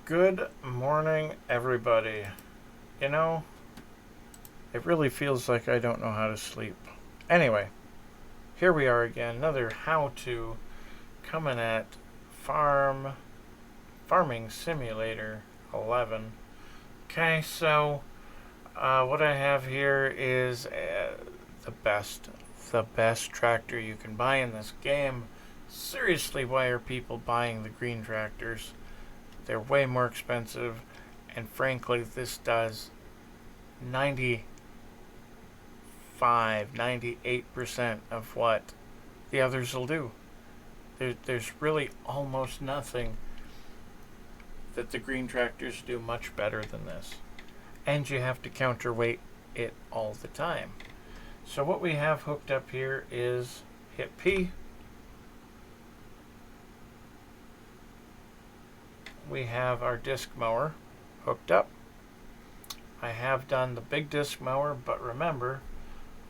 Good morning, everybody. You know, it really feels like I don't know how to sleep. Anyway, here we are again, another how-to coming at Farming Simulator 11. Okay, so what I have here is the best tractor you can buy in this game. Seriously, why are people buying the green tractors? They're way more expensive, and frankly, this does 98% of what the others will do. There's really almost nothing that the green tractors do much better than this. And you have to counterweight it all the time. So what we have hooked up here is hit P. We have our disc mower hooked up. I have done the big disc mower, but remember,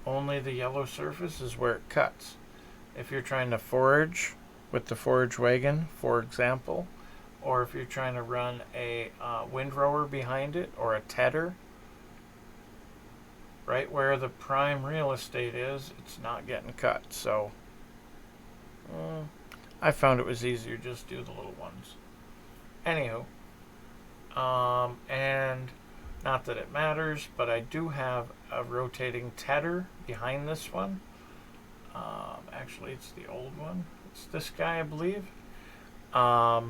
only the yellow surface is where it cuts. If you're trying to forage with the forage wagon, for example, or if you're trying to run a windrower behind it or a tedder, right where the prime real estate is, it's not getting cut. So I found it was easier just do the little ones. Anywho, and not that it matters, but I do have a rotating tedder behind this one. Actually, it's the old one. It's this guy, I believe. For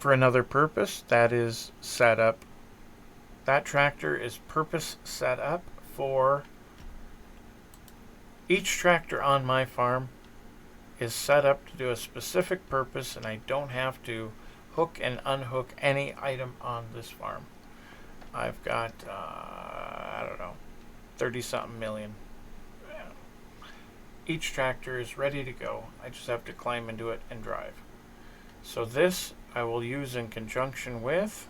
another purpose, that is set up. That tractor is purpose set up for each tractor on my farm is set up to do a specific purpose, and I don't have to hook and unhook any item on this farm. I've got, I don't know, 30-something million. Each tractor is ready to go. I just have to climb into it and drive. So this I will use in conjunction with,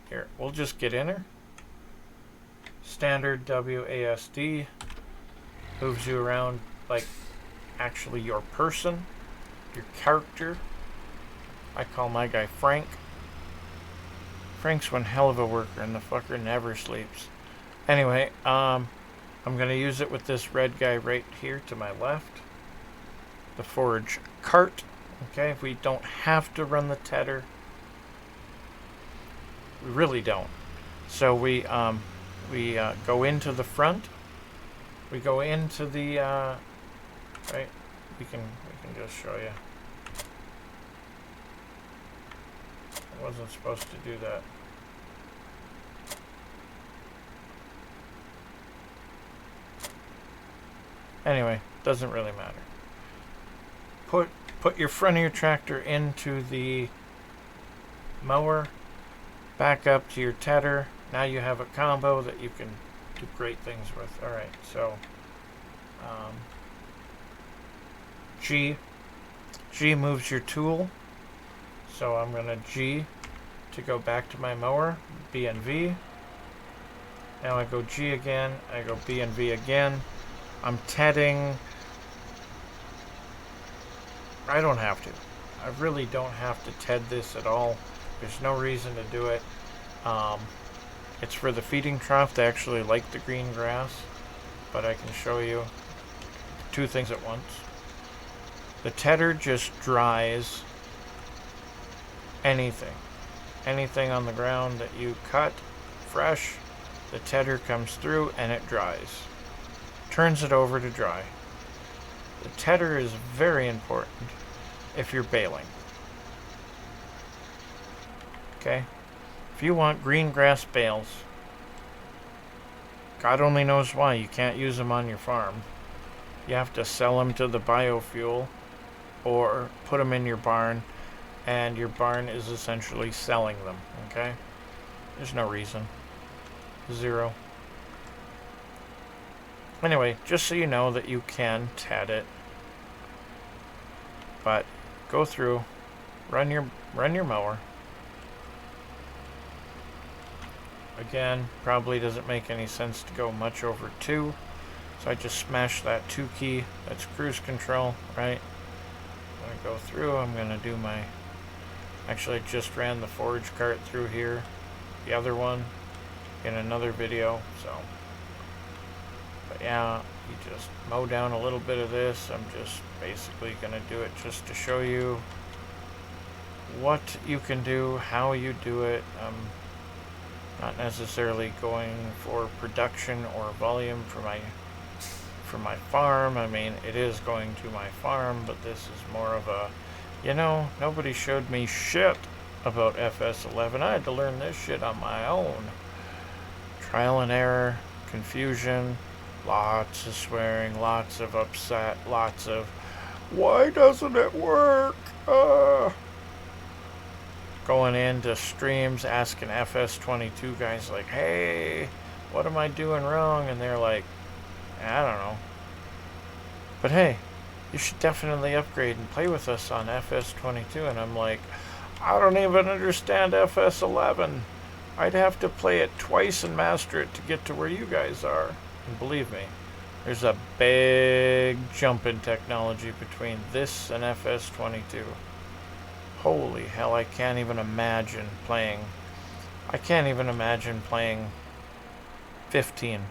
here, we'll just get in her. Standard WASD moves you around like actually your person, your character. I call my guy Frank. Frank's one hell of a worker, and the fucker never sleeps. Anyway, I'm going to use it with this red guy right here to my left. The forage cart. Okay, if we don't have to run the tedder. We really don't. So we go into the front. We go into the right. We can just show you. I wasn't supposed to do that. Anyway, doesn't really matter. Put your front of your tractor into the mower. Back up to your tedder. Now you have a combo that you can do great things with. Alright, so G moves your tool. So I'm going to G to go back to my mower. B and V. Now I go G again. I go B and V again. I'm tedding. I don't have to. I really don't have to TED this at all. There's no reason to do it. It's for the feeding trough. They actually like the green grass, but I can show you two things at once. The tedder just dries anything on the ground that you cut fresh. The tedder comes through and it dries. Turns it over to dry. The tedder is very important if you're baling. Okay? If you want green grass bales, God only knows why you can't use them on your farm. You have to sell them to the biofuel or put them in your barn, and your barn is essentially selling them. Okay? There's no reason. Zero. Anyway, just so you know that you can TED it, but go through, run your mower. Again, probably doesn't make any sense to go much over 2, so I just smash that 2 key. That's cruise control, right? I'm going to go through, I'm going to do my Actually, I just ran the forage cart through here. The other one in another video, so. But yeah, you just mow down a little bit of this. I'm just basically going to do it just to show you what you can do, how you do it. Not necessarily going for production or volume for my farm. I mean, it is going to my farm, but this is more of a, nobody showed me shit about FS11. I had to learn this shit on my own. Trial and error, confusion, lots of swearing, lots of upset, lots of, why doesn't it work? Going into streams asking FS22 guys like, hey, what am I doing wrong? And they're like, I don't know. But hey, you should definitely upgrade and play with us on FS22. And I'm like, I don't even understand FS11. I'd have to play it twice and master it to get to where you guys are. And believe me, there's a big jump in technology between this and FS22. Holy hell, I can't even imagine playing. I can't even imagine playing 15.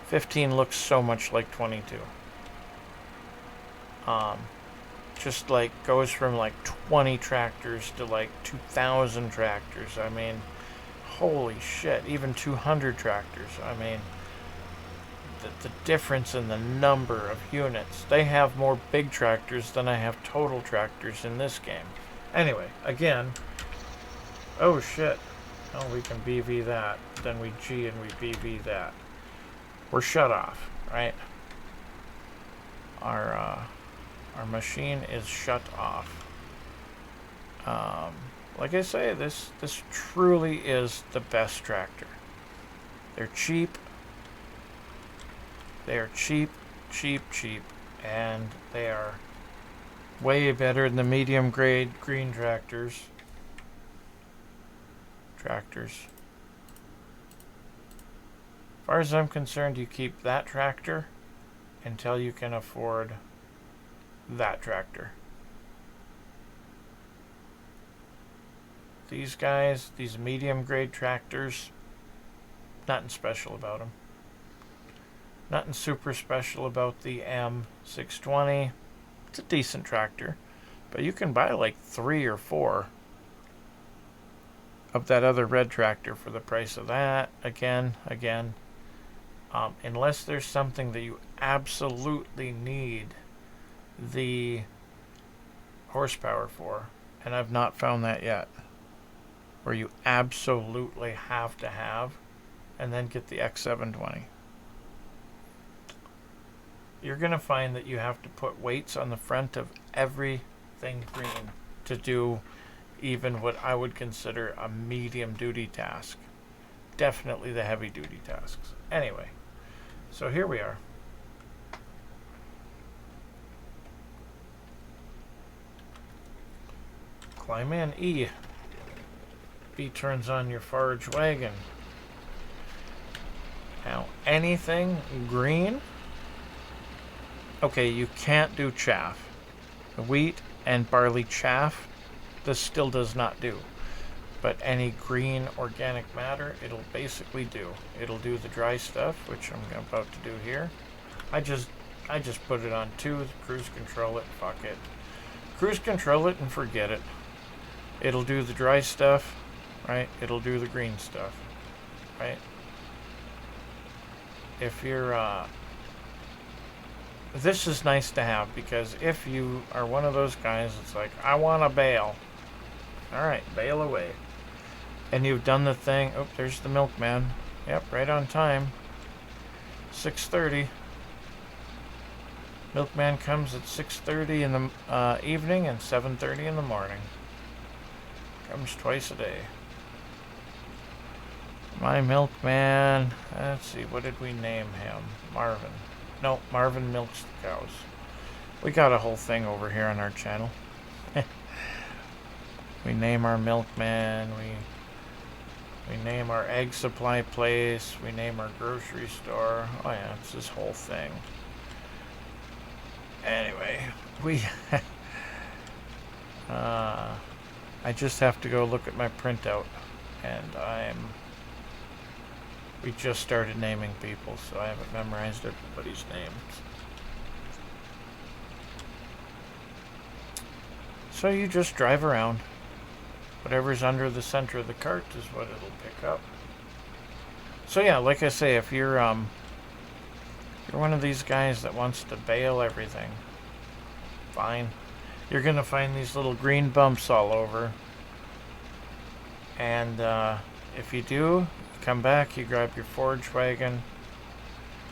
15 looks so much like 22. Just like goes from like 20 tractors to like 2,000 tractors. I mean, holy shit, even 200 tractors. I mean, the difference in the number of units. They have more big tractors than I have total tractors in this game. Anyway, again, oh shit. Oh, we can BV that. Then we G and we BV that. We're shut off, right? Our machine is shut off. Like I say, this truly is the best tractor. They're cheap. They are cheap, and they are way better than the medium grade green tractors. As far as I'm concerned, you keep that tractor until you can afford that tractor. These guys, these medium grade tractors, nothing special about them. Nothing super special about the M620. It's a decent tractor, but you can buy like 3 or 4 of that other red tractor for the price of that. Again, unless there's something that you absolutely need the horsepower for, and I've not found that yet, where you absolutely have to have, and then get the X720. You're going to find that you have to put weights on the front of everything green to do even what I would consider a medium duty task. Definitely the heavy duty tasks. Anyway, so here we are. Climb in, E. B turns on your forage wagon. Now, anything green, okay, you can't do chaff. Wheat and barley chaff, this still does not do. But any green organic matter, it'll basically do. It'll do the dry stuff, which I'm about to do here. I just put it on 2, cruise control it, fuck it. Cruise control it and forget it. It'll do the dry stuff, right? It'll do the green stuff, right? If you're, this is nice to have, because if you are one of those guys that's like, I want to bale. Alright, bale away. And you've done the thing. Oh, there's the milkman. Yep, right on time. 6:30. Milkman comes at 6:30 in the evening and 7:30 in the morning. Comes twice a day. My milkman. Let's see, what did we name him? Marvin. No, Marvin milks the cows. We got a whole thing over here on our channel. We name our milkman. We name our egg supply place. We name our grocery store. Oh yeah, it's this whole thing. Anyway, we I just have to go look at my printout, and we just started naming people, so I haven't memorized everybody's names. So you just drive around. Whatever's under the center of the cart is what it'll pick up. So yeah, like I say, if you're one of these guys that wants to bail everything, fine. You're gonna find these little green bumps all over. And if you do, come back, you grab your forage wagon,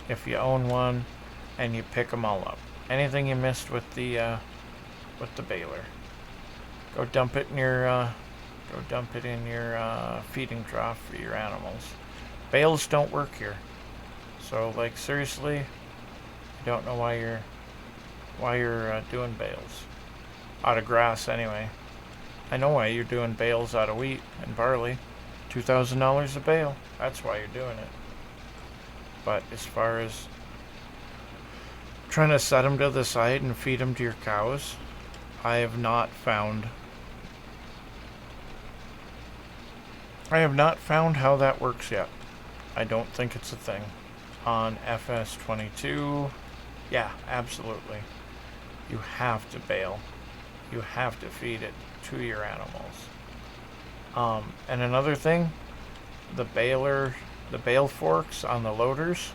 if you own one, and you pick them all up. Anything you missed with the baler, go dump it in your feeding trough for your animals. Bales don't work here, so like seriously, I don't know why you're doing bales out of grass anyway. I know why you're doing bales out of wheat and barley. $2,000 a bale. That's why you're doing it. But as far as trying to set them to the side and feed them to your cows, I have not found how that works yet. I don't think it's a thing. On FS22, yeah, absolutely. You have to bale. You have to feed it to your animals. And another thing, the bale forks on the loaders.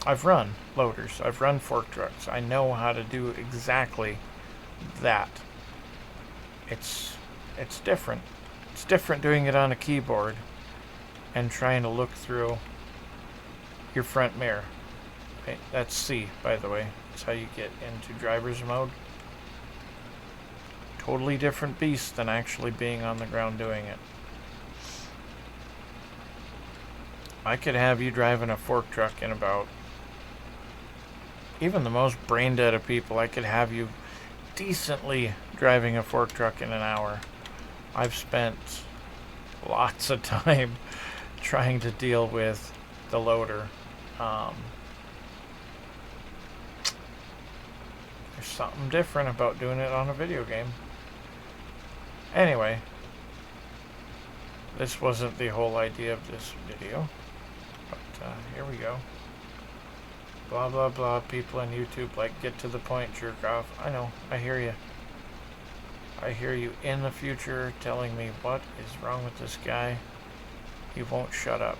I've run loaders. I've run fork trucks. I know how to do exactly that. It's different. It's different doing it on a keyboard and trying to look through your front mirror. Okay, that's C, by the way. That's how you get into driver's mode. Totally different beast than actually being on the ground doing it. I could have you driving a fork truck in about, even the most brain dead of people, I could have you decently driving a fork truck in an hour. I've spent lots of time trying to deal with the loader. There's something different about doing it on a video game. Anyway, this wasn't the whole idea of this video, but here we go. Blah blah blah. People on YouTube like, get to the point, jerk off. I know, I hear you. I hear you in the future telling me what is wrong with this guy. He won't shut up.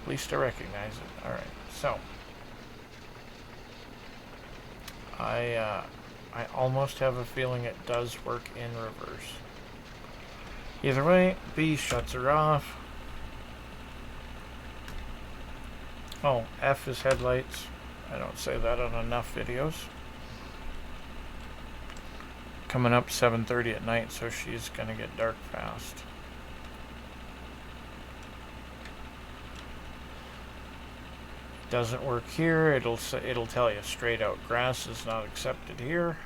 At least I recognize it. Alright, so I almost have a feeling it does work in reverse. Either way, B shuts her off. Oh, F is headlights. I don't say that on enough videos. Coming up 7:30 at night, so she's gonna get dark fast. Doesn't work here. It'll tell you straight out, grass is not accepted here.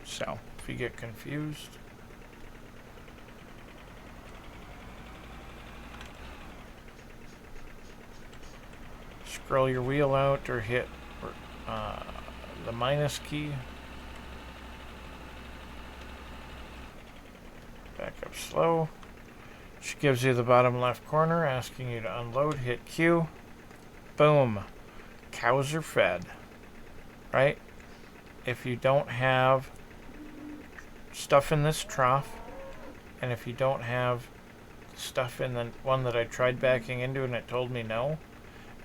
So if you get confused, scroll your wheel out or hit the minus key. Back up slow. She gives you the bottom left corner asking you to unload. Hit Q. Boom. Cows are fed. Right? If you don't have stuff in this trough, and if you don't have stuff in the one that I tried backing into and it told me no,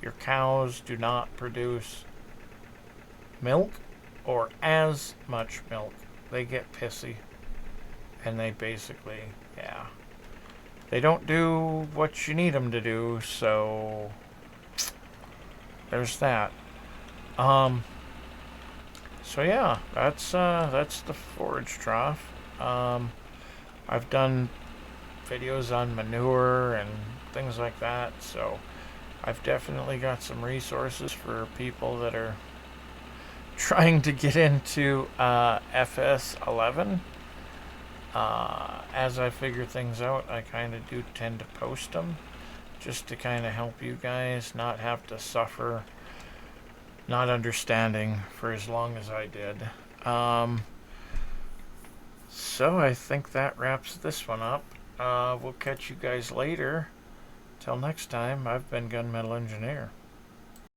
your cows do not produce milk or as much milk. They get pissy. And they basically, yeah, they don't do what you need them to do, so there's that. So yeah, that's the forage trough. I've done videos on manure and things like that, so I've definitely got some resources for people that are trying to get into FS11. As I figure things out, I kind of do tend to post them just to kind of help you guys not have to suffer not understanding for as long as I did. So I think that wraps this one up. We'll catch you guys later. Till next time, I've been Gunmetal Engineer.